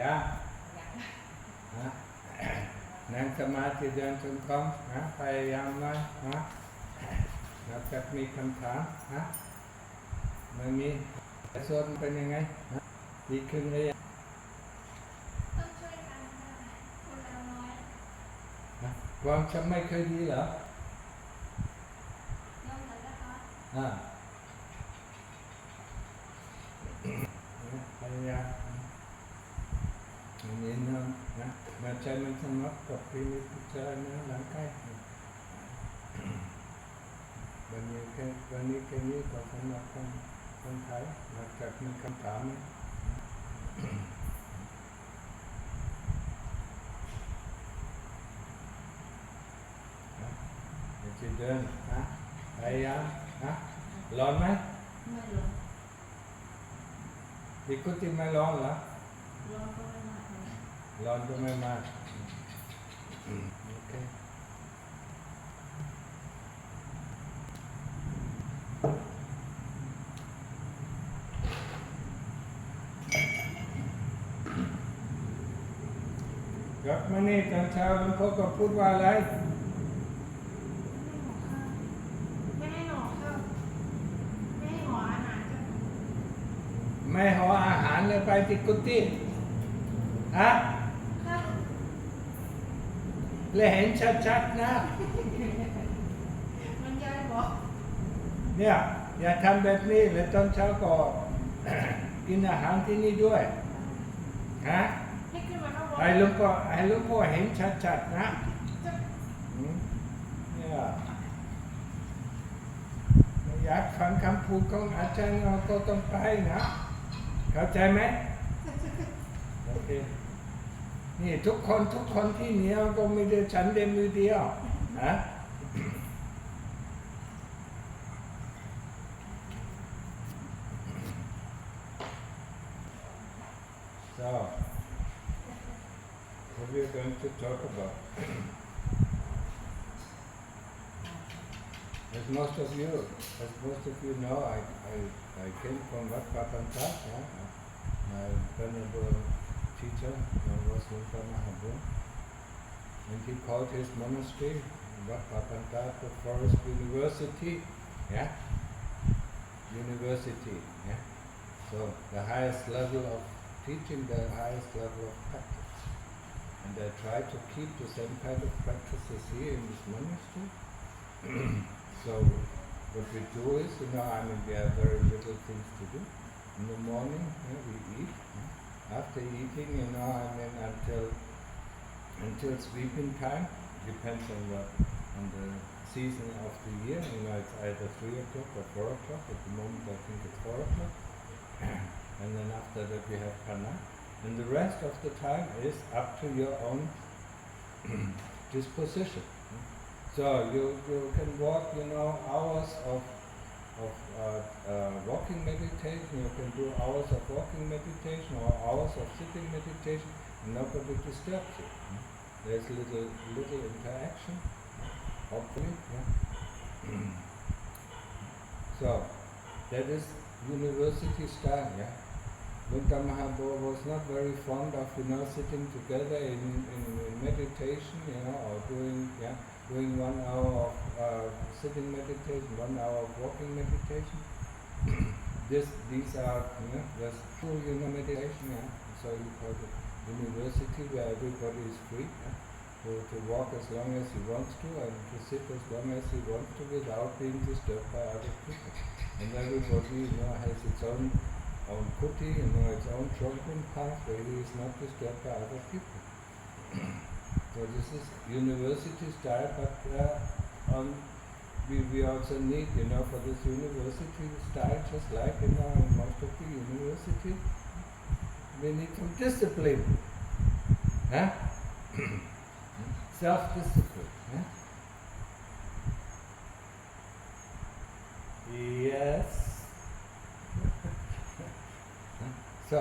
ยังนั่งสมาธิเดินจงกรมพยายามหน่อยแล้วจะมีคำถามไม่มีส่วนเป็นยังไงดีขึ้นเลยต้องช่วยกันค่ะคนเราน้อยความจำไม่เคยดีเหรอน้องเหรอนะคะพยายามนี่นะมาใจมันสงบกับพิจารณาหลังใกล้วันนี้แค่นี้ก็สำหรับคนไทยหลังจากมีคำถามจะเดินพยายามร้อนไหมไม่ร้อนที่กุฏิไม่ร้อนเหรอร้อนก็ไม่มากร้อนก็ไม่มากโอเคกลับมานี่ตอนเช้าหลวงพ่อก็พูดว่าอะไรไม่ให้หนอข้าวไม่ให้หออาหารจ้ะไม่ห่ออาหารเลยไปที่กุฏิค่ะเลยเห็นชัดๆนะมันยายบอกเนี่ยอย่าทำแบบนี้เลยตอนเช้าก็กินอาหารที่นี่ด้วยให้ขึ้นมาข้างบนให้หลวงพ่อเห็นชัดๆนะเนี่ยอยากฟังคำพูดของอาจารย์เราก็ต้องไปนะเข้าใจไหมโอเคนี่ทุกคนที่เหนียวก็ไม่ได้ฉันเดียวมือเดียวนะSo what we are going to talk about as most of you know I came from Wat Papanta, my venerable teacher was Wlambha, and he called his monastery Wat Papanta the Forest University, So the highest level of teaching, the highest level of practice, and I try to keep the same kind of practices here in this monastery. So what we do is, we have very little things to do. In the morning, we eat. After eating, until sleeping time, depends on the season of the year. It's either 3 o'clock or 4 o'clock. At the moment, I think it's 4 o'clock. And then after that, we have Pana. And the rest of the time is up to your own disposition. So you can walk, hours of walking meditation. You can do hours of walking meditation or hours of sitting meditation, and nobody disturbs you. There's little interaction, hopefully. So that is university style. Wlambha was not very fond of sitting together in meditation, or doing 1 hour of sitting meditation, 1 hour of walking meditation. These are just full meditation. So you call it university, where everybody is free to walk as long as he wants to and to sit as long as he wants to without being disturbed by other people. And everybody has its own kuti, its own chosen path where he is not disturbed by other people. So this is university style, but we also need, for this university style, just like in most of the university, we need some discipline, self-discipline. Yes. So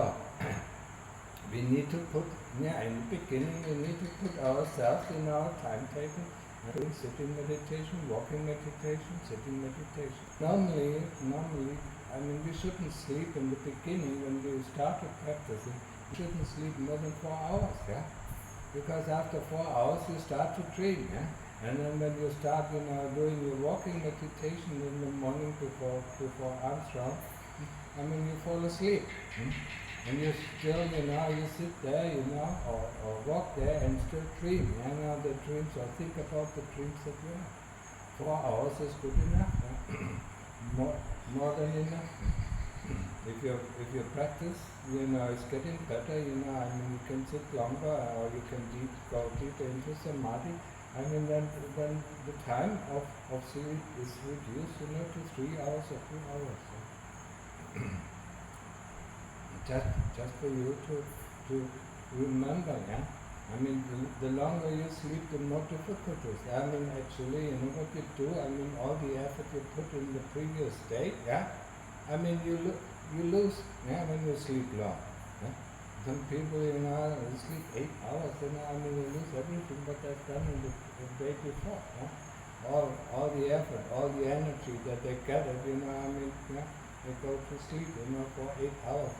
we need to put, in the beginning, we need to put ourselves in our timetable, doing sitting meditation, walking meditation, sitting meditation. Normally, we shouldn't sleep in the beginning when we started practicing. you shouldn't sleep more than 4 hours, yeah? Because after 4 hours you start to dream, yeah? And then when you start, doing your walking meditation in the morning before arms round, you fall asleep. And you still, you sit there, or walk there and still dream, the dreams, or think about the dreams that you have. 4 hours is good enough, more than enough. If you practice, it's getting better, you can sit longer, or you can go deeper into samadhi. Then the time of sleep is reduced, to 3 hours or 2 hours. Just for you to remember, yeah? The longer you sleep, the more difficult it is. Actually, what you do, all the effort you put in the previous day, yeah? You lose, yeah, when you sleep long. Yeah? Some people, sleep 8 hours, they lose everything what they've done in the day before. Yeah? All the effort, all the energy that they gathered, yeah? They go to sleep, for 8 hours,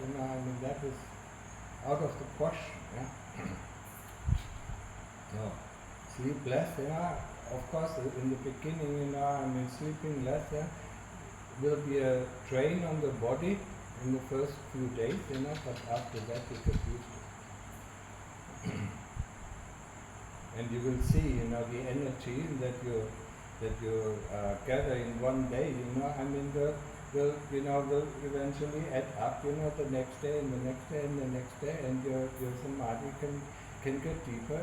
that is out of the question, yeah? So, sleep less, of course, in the beginning, sleeping less, will be a drain on the body in the first few days, but after that you get used to it. And you will see, the energy that you gather in one day, will eventually add up, the next day and the next day and the next day, and your samadhi can get deeper,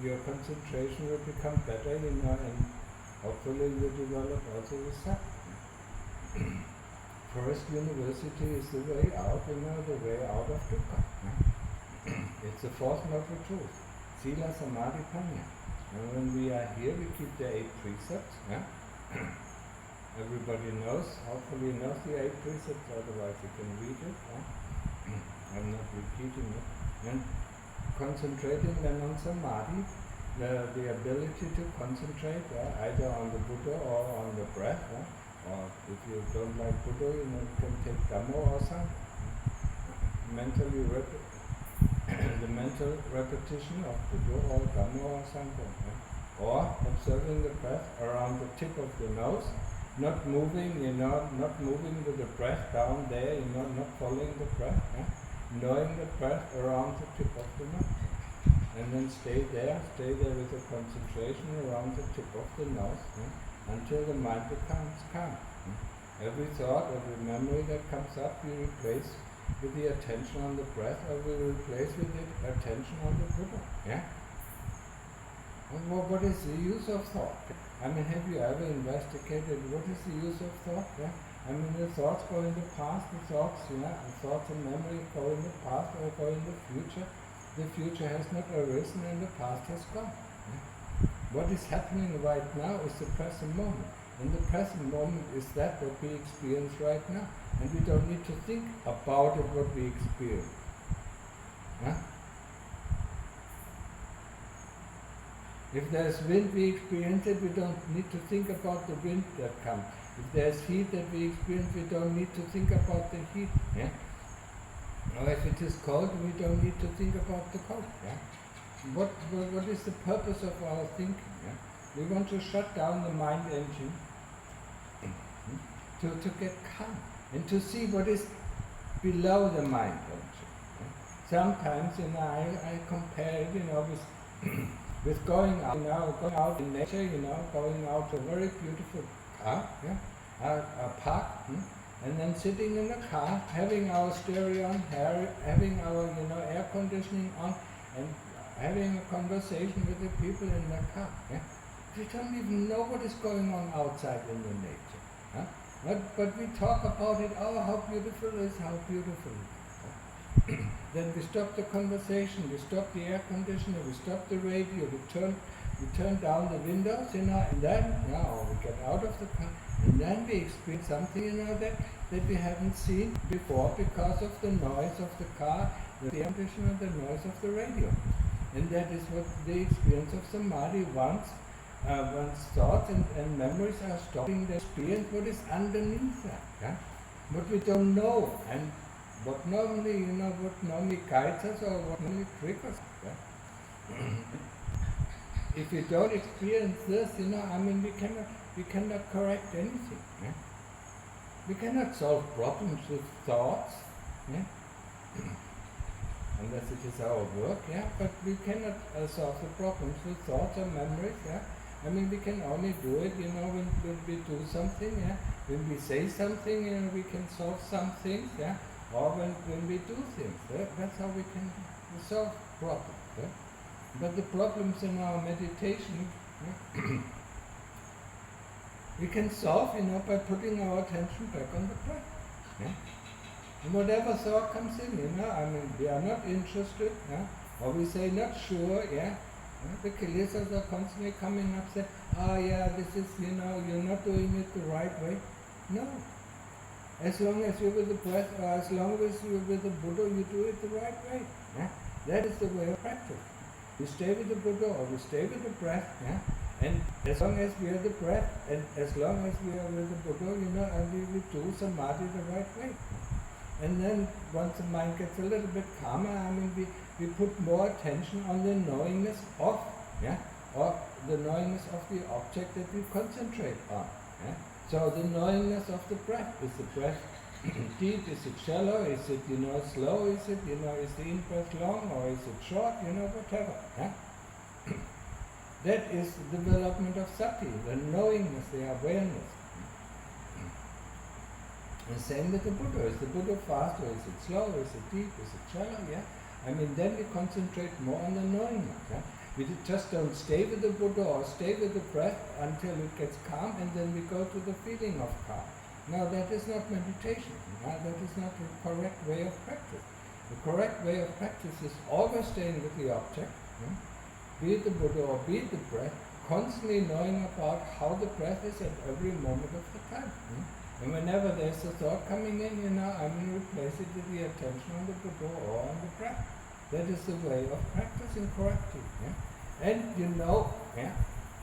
your concentration will become better, and hopefully you develop also the sat. First university is the way out, the way out of dukkha. It's the fourth noble truth, sila, samadhi, panya. And when we are here, we keep the 8 precepts. Everybody hopefully knows the 8 precepts, otherwise you can read it. I'm not repeating it. And concentrating then on samadhi, the ability to concentrate either on the Buddha or on the breath. Or if you don't like Buddha, you can take Dhammo or Sangha. The mental repetition of Buddha or Dhammo or Sangha. Or observing the breath around the tip of the nose, not moving, not moving with the breath down there, not following the breath, knowing the breath around the tip of the nose. And then stay there with the concentration around the tip of the nose, until the mind becomes calm. Every thought, every memory that comes up, we replace with the attention on the breath, or we replace with the attention on the Buddha. Yeah? And what is the use of thought? Have you ever investigated what is the use of thought? Yeah? The thoughts go in the past, the thoughts and memory go in the past or go in the future. The future has not arisen and the past has gone. Yeah? What is happening right now is the present moment. And the present moment is that what we experience right now. And we don't need to think about it, what we experience. Huh? If there's wind, we experience it, we don't need to think about the wind that comes. If there's heat that we experience, we don't need to think about the heat. Yeah? Or if it is cold, we don't need to think about the cold. Yeah? What is the purpose of our thinking? Yeah? We want to shut down the mind engine to get calm and to see what is below the mind engine. Yeah? Sometimes, I compare it, with going out in nature, going out to a very beautiful car, a park, and then sitting in the car, having our stereo on, having our air conditioning on, and having a conversation with the people in the car. Yeah? We don't even know what is going on outside in the nature. Huh? But we talk about it, how beautiful it is, how beautiful it is. Then we stop the conversation, we stop the air conditioner, we stop the radio, we turn down the windows, and then we get out of the car, and then we experience something, that we haven't seen before because of the noise of the car, the air conditioner, the noise of the radio. And that is what the experience of samadhi once thoughts and memories are stopping the experience, what is underneath that, what we don't know. And what normally, what normally guides us or what normally triggers us. Yeah? If we don't experience this, we cannot correct anything. Yeah? We cannot solve problems with thoughts, yeah? Unless it is our work, yeah. But we cannot solve the problems with thoughts or memories, yeah. We can only do it, when we do something, yeah. When we say something, we can solve some things, yeah. Or when we do things, yeah? That's how we can solve problems, yeah. But the problems in our meditation, yeah, we can solve, by putting our attention back on the breath, yeah. And whatever thought comes in, we are not interested, yeah, or we say not sure, yeah. The kilesas are constantly coming up, say, this is, you're not doing it the right way. No. As long as you're with the breath, or as long as you're with the Buddha, you do it the right way. Yeah? That is the way of practice. We stay with the Buddha or we stay with the breath, yeah? And as long as we are the breath, and as long as we are with the Buddha, and we do samadhi the right way. And then once the mind gets a little bit calmer, we put more attention on the knowingness of, yeah, or the knowingness of the object that we concentrate on. Yeah? So the knowingness of the breath. Is the breath deep? Is it shallow? Is it, slow? Is it, is the in-breath long or is it short? Whatever. Yeah? That is the development of sati, the knowingness, the awareness. And same with the Buddha. Is the Buddha fast or is it slow? Is it deep? Is it shallow? Yeah. Then we concentrate more on the knowingness. Yeah? We just don't stay with the Buddha or stay with the breath until it gets calm, and then we go to the feeling of calm. Now that is not meditation. That is not the correct way of practice. The correct way of practice is always staying with the object, yeah? Be it the Buddha or be it the breath, constantly knowing about how the breath is at every moment of the time. Yeah? And whenever there's a thought coming in, replace it with the attention on the Buddha or on the breath. That is the way of practicing correctly. Yeah? And yeah,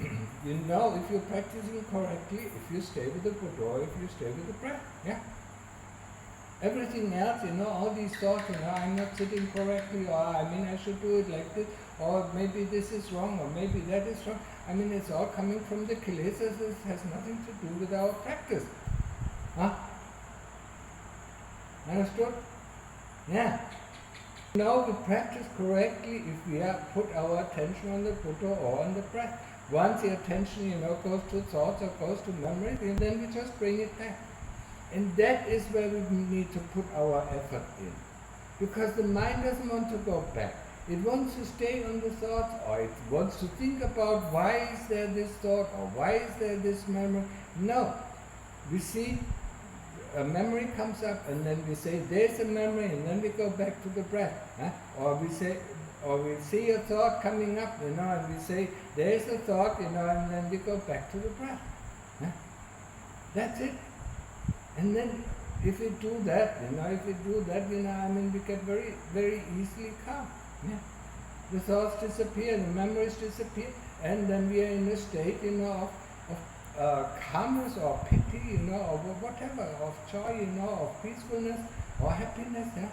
if you're practicing correctly, if you stay with the Buddha or if you stay with the breath. Yeah? Everything else, all these thoughts, I'm not sitting correctly, or I should do it like this, or maybe this is wrong, or maybe that is wrong. It's all coming from the kilesas. It has nothing to do with our practice. Huh? Understood? Yeah. Now we practice correctly if we put our attention on the Buddha or on the breath. Once the attention, goes to thoughts or goes to memories, and then we just bring it back. And that is where we need to put our effort in. Because the mind doesn't want to go back. It wants to stay on the thoughts, or it wants to think about why is there this thought, or why is there this memory. No. We see a memory comes up, and then we say there's a memory, and then we go back to the breath. Huh? Or we see a thought coming up, and we say there's a thought, and then we go back to the breath. Huh? That's it. And then if we do that, we get very, very easily calm. Yeah? The thoughts disappear, the memories disappear, and then we are in a state, of calmness or pity, or whatever, of joy, of peacefulness or happiness. Yeah?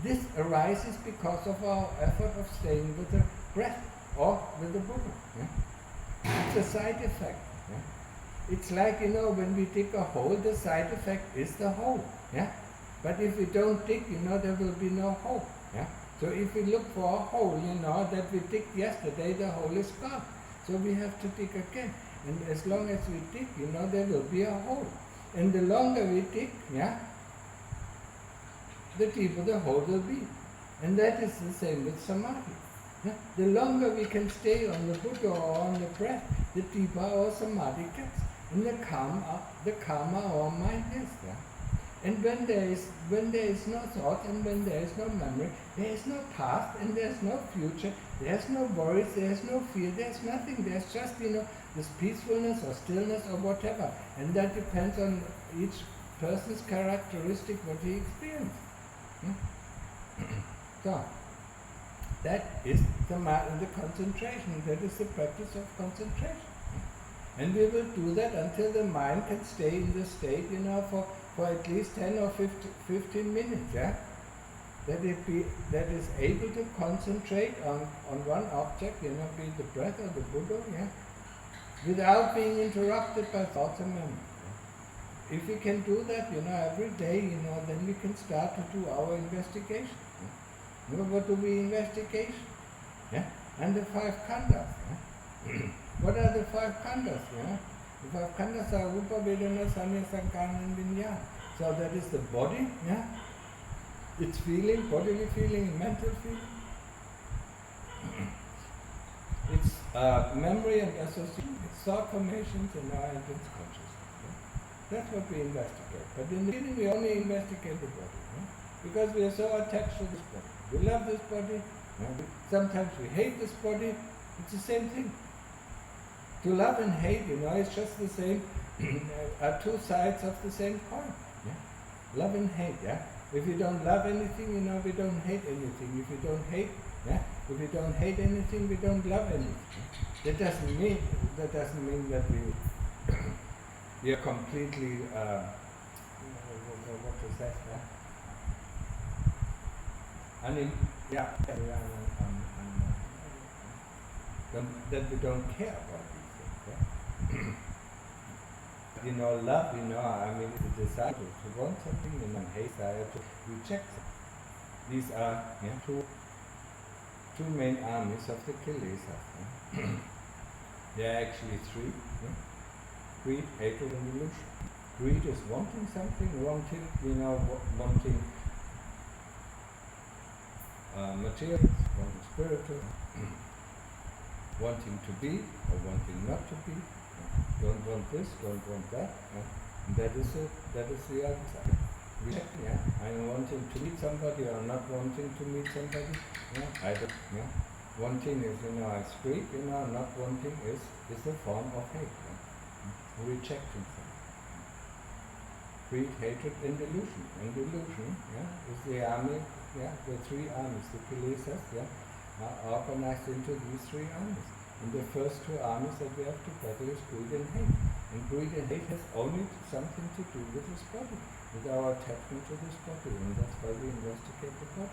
This arises because of our effort of staying with the breath or with the Buddha. Yeah? It's a side effect. Yeah? It's like, when we dig a hole, the side effect is the hole. Yeah? But if we don't dig, there will be no hole. Yeah? So if we look for a hole, that we digged yesterday, the hole is gone. So we have to dig again. And as long as we dig, there will be a hole. And the longer we dig, yeah, the deeper the hole will be. And that is the same with samadhi. Yeah? The longer we can stay on the Buddha or on the breath, the deeper our samadhi gets. And the calmer our mind is. Yeah? And when there is no thought and when there is no memory, there is no past and there is no future, there is no worries, there is no fear, there is nothing. There is just, this peacefulness or stillness or whatever. And that depends on each person's characteristic, what he experienced. So, that is the concentration. That is the practice of concentration. And we will do that until the mind can stay in the state, for at least 10 or 15 minutes, yeah? That is able to concentrate on one object, be it the breath or the Buddha, yeah? Without being interrupted by thoughts and memories. Yeah? If we can do that, every day, then we can start to do our investigation. Yeah? What do we investigate? Yeah? And the 5 khandhas. Yeah? What are the 5 khandhas? Yeah? The 5 khandhas are Rupa, Vedana, Sanya, Sankhara and Vinyana. So that is the body, yeah? It's feeling, bodily feeling, mental feeling. It's memory and association, it's thought formations and and it's consciousness. Yeah? That's what we investigate. But in the beginning we only investigate the body. Yeah? Because we are so attached to this body. We love this body, yeah? Sometimes we hate this body, it's the same thing. To love and hate, it's just the same, are 2 sides of the same coin. Yeah? Love and hate, yeah? If you don't love anything, we don't hate anything. If you don't hate, yeah? If we don't hate anything, we don't love anything. That doesn't mean that we are completely, what is that? That we don't care about these things. Yeah? Love, the desire to want something, and hate, desire to reject something. These are two main armies of the kilesas. Yeah? There are actually 3. Yeah? Greed, hatred, and illusion. Greed is wanting something, wanting material, wanting spiritual, wanting to be or wanting not to be. Don't want this, don't want that. And that is the other side. Yeah? I'm wanting to meet somebody or not wanting to meet somebody. Yeah? Either. Yeah? Wanting is, is greed. Not wanting is a form of hate. Yeah? Rejecting something. Greed, hatred, and delusion. And delusion, yeah, is the army. Yeah, the 3 armies, the kilesas, yeah, are organized into these 3 armies. And the first 2 armies that we have to battle is greed and hate. And greed and hate has only something to do with this body, with our attachment to this body, and that's why we investigate the body.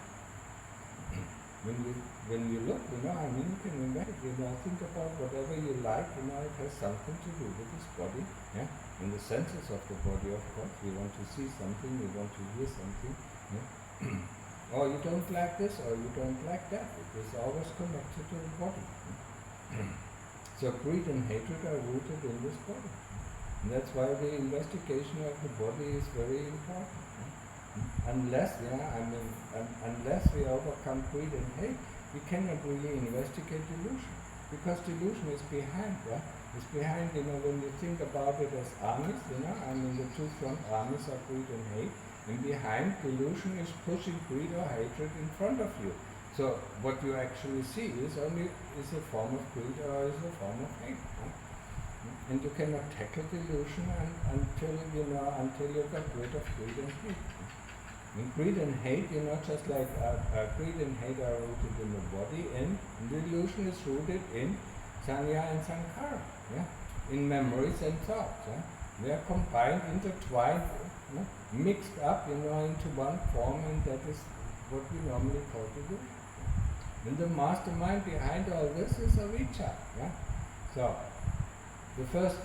When you look, you can investigate, think about whatever you like, it has something to do with this body, yeah, and the senses of the body, of course. We want to see something, we want to hear something, yeah. Or you don't like this, or you don't like that. It is always connected to the body. So greed and hatred are rooted in this body. And that's why the investigation of the body is very important. Unless we overcome greed and hate, we cannot really investigate delusion. Because delusion is behind, yeah? It's behind, when you think about it as armies, the 2 front armies are greed and hate. And behind delusion is pushing greed or hatred in front of you. So what you actually see is a form of greed or is a form of hate. Huh? And you cannot tackle delusion until you get rid of greed and hate. And greed and hate, just like greed and hate are rooted in the body, and delusion is rooted in sanya and sankhara, yeah? In memories and thoughts. Yeah? They are combined, intertwined, mixed up, into one form, and that is what we normally call delusion. And the mastermind behind all this is avijja. Yeah? So the first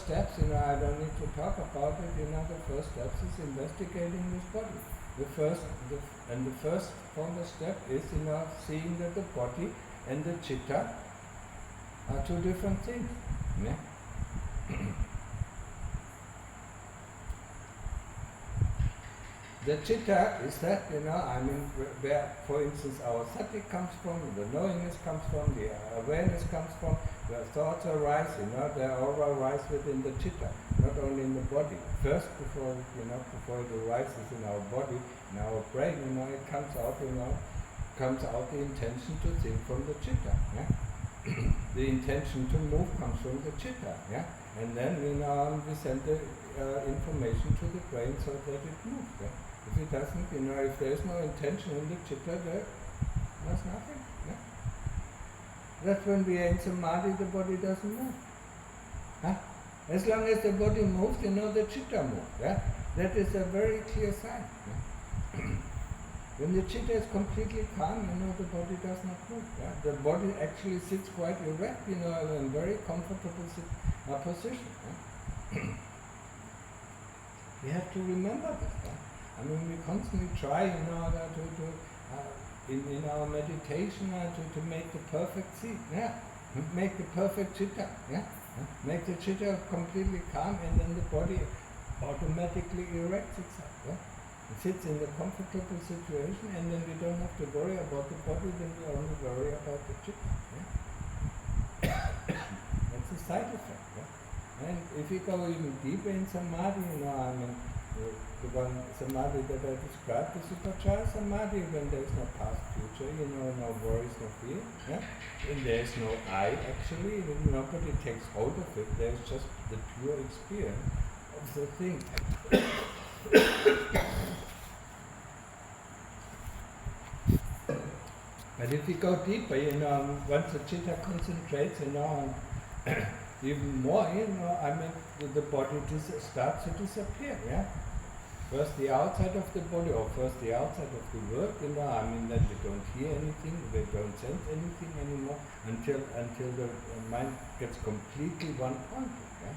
steps, I don't need to talk about it. The first steps is investigating this body. The first foremost step is, seeing that the body and the citta are 2 different things. Yeah? The citta is that, where, for instance, our sati comes from, the knowingness comes from, the awareness comes from, where thoughts arise, they all arise within the citta, not only in the body. First, before it arises in our body, in our brain, it comes out, the intention to think from the citta. Yeah? The intention to move comes from the citta. Yeah? And then, we send the information to the brain so that it moves. Yeah? If it doesn't, if there is no intention in the citta, there's nothing. Yeah? That's when we are in samadhi, the body doesn't move. As long as the body moves, the chitta moves. Yeah? That is a very clear sign. Yeah? When the chitta is completely calm, the body does not move. Yeah? The body actually sits quite erect, in a very comfortable position. Yeah? We have to remember this. Yeah? We constantly try, in our meditation to make the perfect seat. Yeah? Make the perfect chitta. Yeah? Make the chitta completely calm, and then the body automatically erects itself. Yeah? It sits in the comfortable situation, and then we don't have to worry about the body, then we only worry about the chitta. Yeah? That's a side effect. Yeah? And if you go even deeper in samadhi, the one samadhi that I described is upachara samadhi, when there is no past, future, no worries, no fear. Yeah? And there is no I actually, nobody takes hold of it, there is just the pure experience of the thing. But if you go deeper, once the chitta concentrates, even more, the body starts to disappear, yeah? First the outside of the body, or first the outside of the world, that we don't hear anything, we don't sense anything anymore, until the mind gets completely one-pointed, yeah?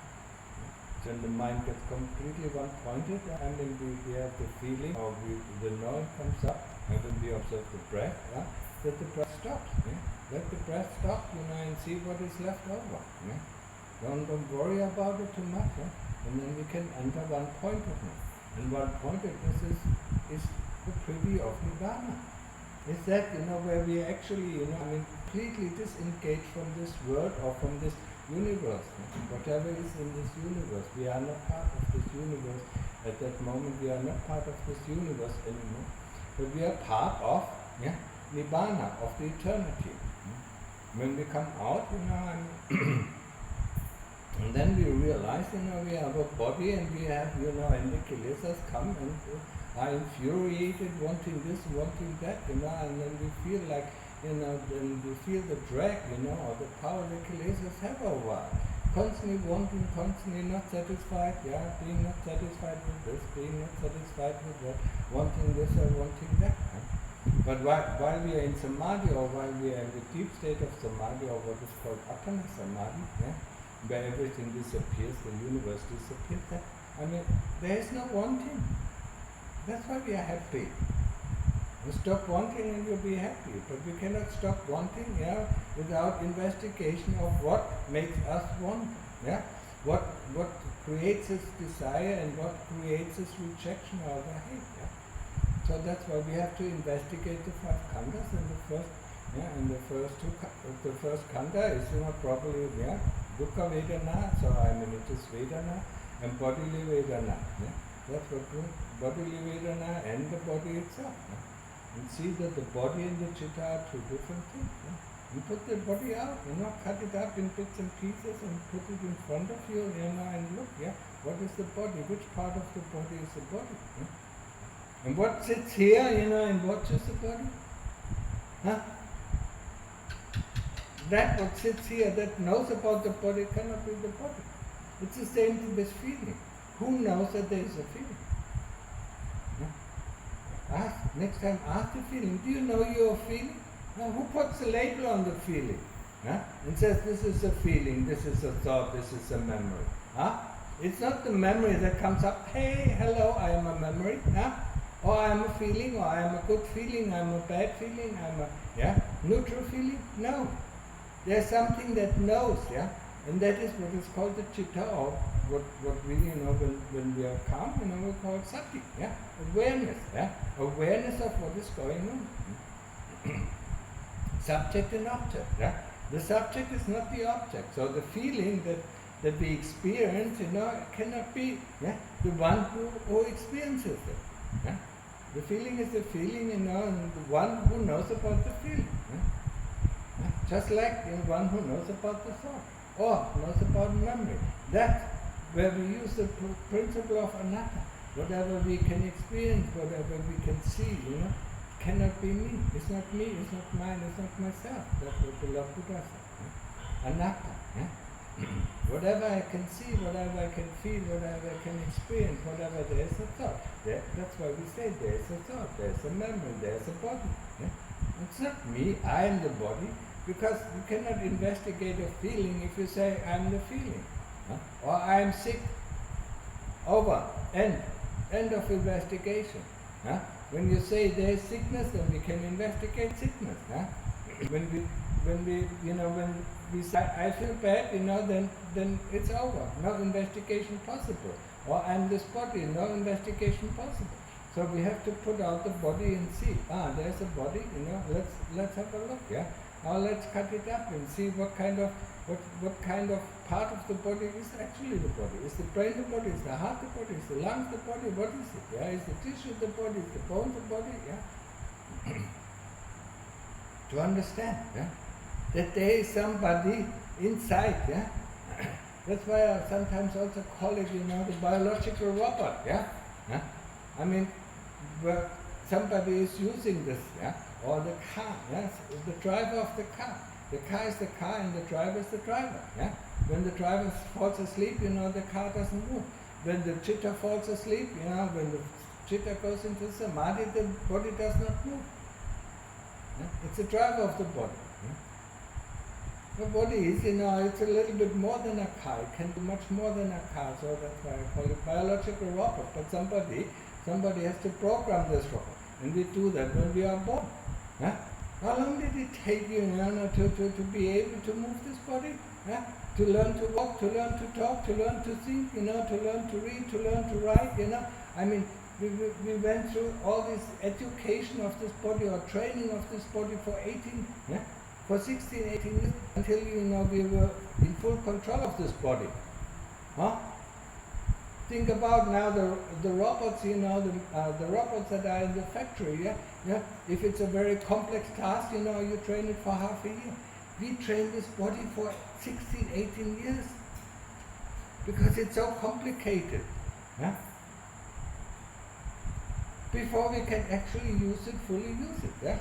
When the mind gets completely one-pointed, we have the feeling, or the knowing comes up, and then we observe the breath, yeah? That the breath stops. Yeah? Let the breath stop, and see what is left over. Yeah? Don't worry about it too much. Yeah? And then we can enter one-pointedness. And one-pointedness is the privy of Nibbana. Is that, where we actually, completely disengage from this world or from this universe. Yeah? Whatever is in this universe, we are not part of this universe. At that moment, we are not part of this universe anymore. But we are part of, Nibbana, of the eternity. When we come out, and then we realize, we have a body, and we have, and the kilesas come and are infuriated, wanting this, wanting that, and then we feel like, then we feel the drag, or the power the kilesas have over us. Constantly wanting, constantly not satisfied, being not satisfied with this, being not satisfied with that, wanting this or wanting that. But while we are in samadhi, or while we are in the deep state of samadhi, or what is called appana samadhi, where everything disappears, the universe disappears, there is no wanting. That's why we are happy. You stop wanting and you'll be happy. But we cannot stop wanting, without investigation of what makes us want. What creates this desire and what creates this rejection or the hate. So that's why we have to investigate the five khandhas, and the first khandha is properly dukkha vedana, so it is vedana and bodily vedana. That's what bodily vedana and the body itself. And see that the body and the chitta are two different things. You put the body out, cut it up in bits and pieces and put it in front of you, and look, what is the body? Which part of the body is the body? And what sits here, and watches the body? That what sits here, that knows about the body, cannot be the body. It's the same thing with feeling. Who knows that there is a feeling? Next time, ask the feeling. Do you know you are feeling? Who puts a label on the feeling? And says this is a feeling, this is a thought, this is a memory. It's not the memory that comes up, hey, hello, I am a memory. Or I am a feeling, or I am a good feeling, I am a bad feeling, I am a neutral feeling. No. There's something that knows, and that is what is called the chitta, or what really, when we are calm, we call it sati, awareness, awareness of what is going on. Subject and object, The subject is not the object, so the feeling that we experience, cannot be, the one who experiences it, The feeling is the feeling, and the one who knows about the feeling, Just like one who knows about the thought, or knows about memory. That's where we use the principle of anatta. Whatever we can experience, whatever we can see, cannot be me. It's not me, it's not mine, it's not myself. That's what the Lord Buddha said. Anatta. Whatever I can see, whatever I can feel, whatever I can experience, whatever there is a thought. That's why we say there is a thought, there is a memory, there is a body. Yeah? It's not me, I am the body, because you cannot investigate a feeling if you say I am the feeling. Huh? Or I am sick. Over. End of investigation. Huh? When you say there is sickness, then we can investigate sickness. Huh? When we say I feel bad, then it's over. No investigation possible. Or I'm this body, no investigation possible. So we have to put out the body and see. There's a body. Let's have a look. Yeah. Or let's cut it up and see what kind of part of the body is actually the body. Is the brain the body? Is the heart the body? Is the lungs the body? What is it? Yeah. Is the tissue the body? Is the bone the body? Yeah. To understand. Yeah. That there is somebody inside, yeah. That's why I sometimes also call it, the biological robot, yeah. I mean, where somebody is using this, yeah, or the car, yes, the driver of the car. The car is the car and the driver is the driver, yeah. When the driver falls asleep, the car doesn't move. When the cheetah falls asleep, when the cheetah goes into samadhi, the body does not move. Yeah? It's the driver of the body. The body is, it's a little bit more than a car. It can do much more than a car, so that's why I call it biological robot. But somebody has to program this robot, and we do that when we are born. Huh? How long did it take you, to be able to move this body? Huh? To learn to walk, to learn to talk, to learn to think, to learn to read, to learn to write, I mean, we went through all this education of this body or training of this body for 16, 18 years, until, we were in full control of this body. Huh? Think about now the robots, the robots that are in the factory, yeah? If it's a very complex task, you train it for half a year. We train this body for 16, 18 years. Because it's so complicated. Yeah? Before we can actually fully use it, yeah?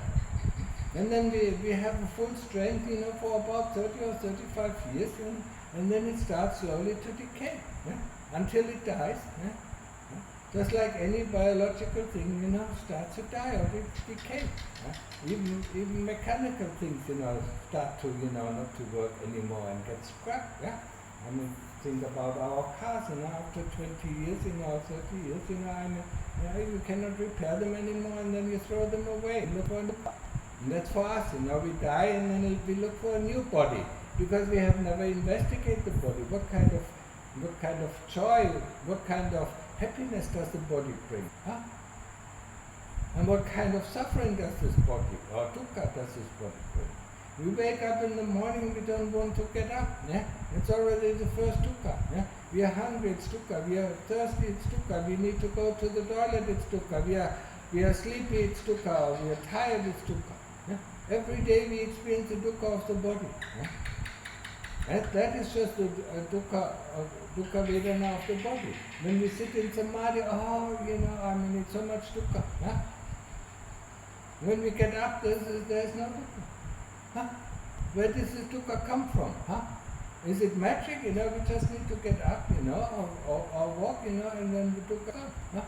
And then we have a full strength, for about 30 or 35 years, and then it starts slowly to decay, yeah? Until it dies. Yeah? Just like any biological thing, starts to die or it decays. Yeah? Even mechanical things, start to, not to work anymore and get scrapped. Yeah? I mean, think about our cars, after 20 years, 30 years, you cannot repair them anymore, and then you throw them away. Look for a new car. And that's for us, we die and then we look for a new body, because we have never investigated the body. What kind of joy, what kind of happiness does the body bring? Huh? And what kind of suffering does this body, or dukkha does this body bring? We wake up in the morning, we don't want to get up. Yeah? It's already the first dukkha. Yeah? We are hungry, it's dukkha. We are thirsty, it's dukkha. We need to go to the toilet, it's dukkha. We are sleepy, it's dukkha. We are tired, it's dukkha. Yeah? Every day we experience the dukkha of the body. Yeah? That is just the dukkha vedana of the body. When we sit in samadhi, it's so much dukkha. Yeah? When we get up, there is no dukkha. Huh? Where does this dukkha come from? Huh? Is it magic? We just need to get up, or walk, and then the dukkha comes. Huh?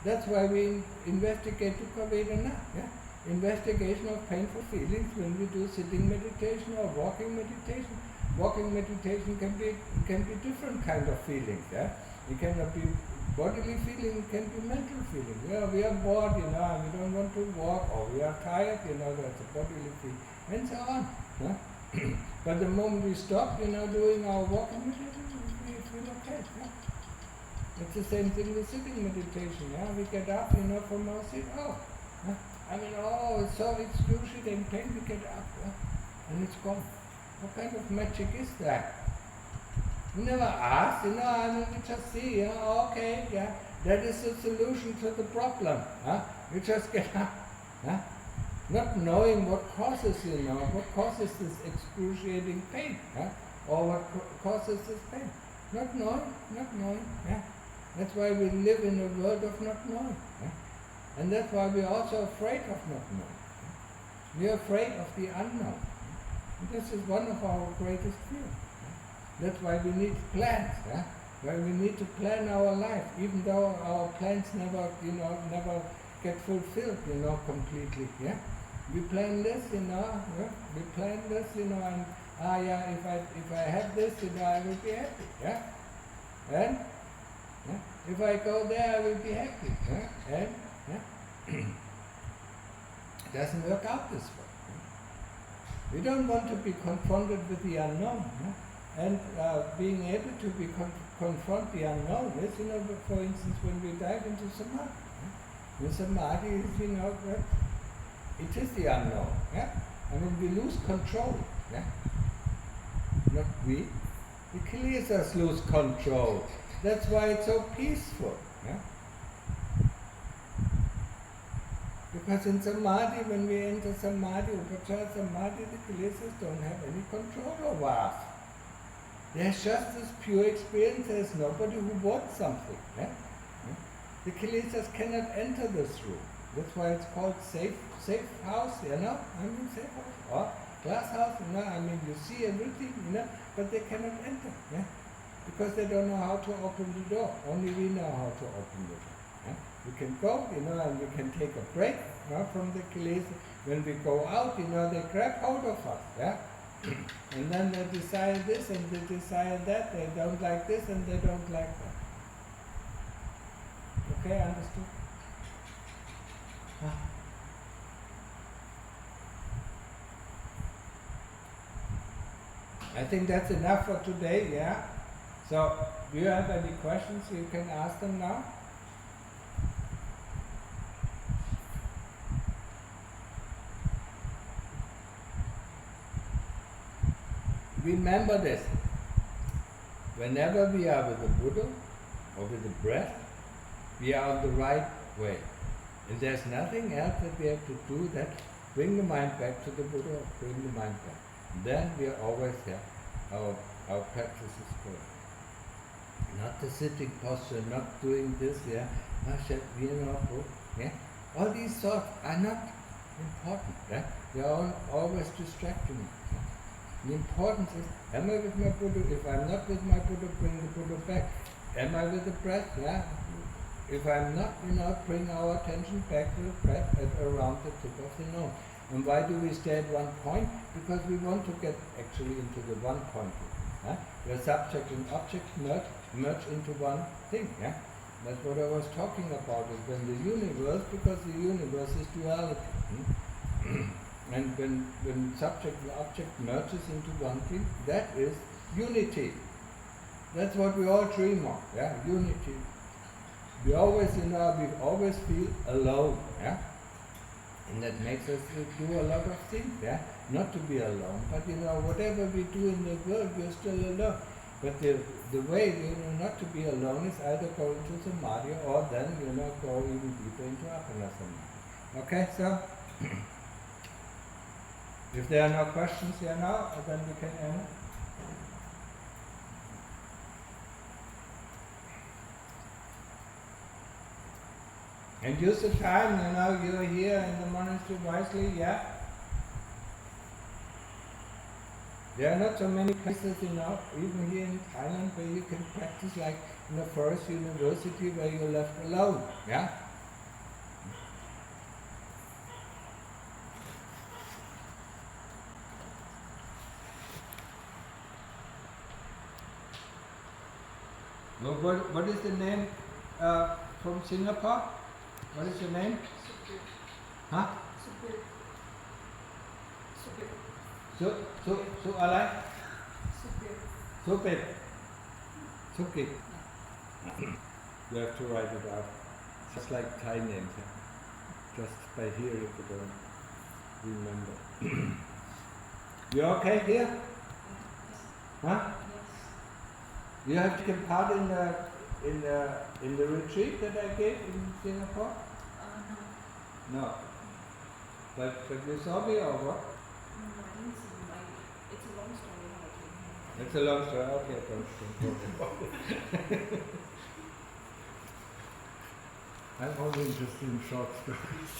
That's why we investigate dukkha vedana. Yeah? Investigation of painful feelings when we do sitting meditation or walking meditation. Walking meditation can be different kind of feelings. Yeah? It cannot be bodily feeling, it can be mental feeling. We are bored, we don't want to walk, or we are tired, that's a bodily feeling, and so on. Huh? But the moment we stop, doing our walking meditation, we feel okay. Yeah? It's the same thing with sitting meditation. Yeah? We get up, from our seat. It's so excruciating pain. We get up, and it's gone. What kind of magic is that? We never ask, we just see, okay, yeah, that is the solution to the problem. We just get up, not knowing what causes, what causes this excruciating pain, or what causes this pain. Not knowing, yeah. That's why we live in a world of not knowing. Yeah? And that's why we're also afraid of not knowing. We're afraid of the unknown. And this is one of our greatest fears. That's why we need plans. Yeah? Why we need to plan our life, even though our plans never get fulfilled, completely. Yeah? We plan this, yeah? We plan this, and if I have this, I will be happy. Yeah? And if I go there, I will be happy. Yeah? And it doesn't work out this way. Yeah? We don't want to be confronted with the unknown. Yeah? And being able to be confront the unknown is, for instance, when we dive into samadhi. Yeah? In samadhi is, it is the unknown. Yeah? I mean, we lose control. Yeah? Not we. The kilesas lose control. That's why it's so peaceful. Yeah? Because in samadhi, when we enter samadhi, upachara samadhi, the kilesas don't have any control over us. There's just this pure experience. There's nobody who wants something. Yeah? Yeah? The kilesas cannot enter this room. That's why it's called safe house. I mean, safe house or glass house. I mean, you see everything. But they cannot enter. Yeah? Because they don't know how to open the door. Only we know how to open the door. Yeah? We can go, and we can take a break from the kilesas. When we go out, they grab hold of us. Yeah? And then they desire this and they desire that, they don't like this and they don't like that. Okay, understood? I think that's enough for today, yeah? So, do you have any questions? You can ask them now. Remember this, whenever we are with the Buddha or with the breath, we are on the right way. And there's nothing else that we have to do that bring the mind back to the Buddha or bring the mind back. And then we are always there. Our practice is good. Not the sitting posture, not doing this, yeah. Yeah. All these thoughts are not important. Yeah? They are always distracting me. Yeah? The importance is, am I with my Buddha? If I'm not with my Buddha, bring the Buddha back. Am I with the breath? Yeah. If I'm not, bring our attention back to the breath around the tip of the nose. And why do we stay at one point? Because we want to get actually into the one point. Yeah? Where subject and object merge into one thing. Yeah? That's what I was talking about. Is when the universe, because the universe is duality. And when subject and object merges into one thing, that is unity. That's what we all dream of, yeah, unity. We always, we always feel alone, yeah, and that makes us do a lot of things, yeah, not to be alone. But whatever we do in the world, we're still alone. But the way, not to be alone is either go into samadhi or then, go even deeper into apana samadhi. Okay, so. If there are no questions here now, then we can end. And use the time, you're here in the monastery wisely, yeah? There are not so many places, even here in Thailand, where you can practice like in the forest university where you're left alone, yeah? What is the name from Singapore? What is your name? Supir. Huh? Supir. Su alai? Supir. Supir. You have to write it out. Just like Thai names. Just by hearing you don't remember. You okay here? Huh? You have taken part in the retreat that I gave in Singapore? No. No. But you saw me or what? No, I didn't see you. It's a long story how I came here. It's a long story. Okay, don't worry about it. I'm only interested in short stories.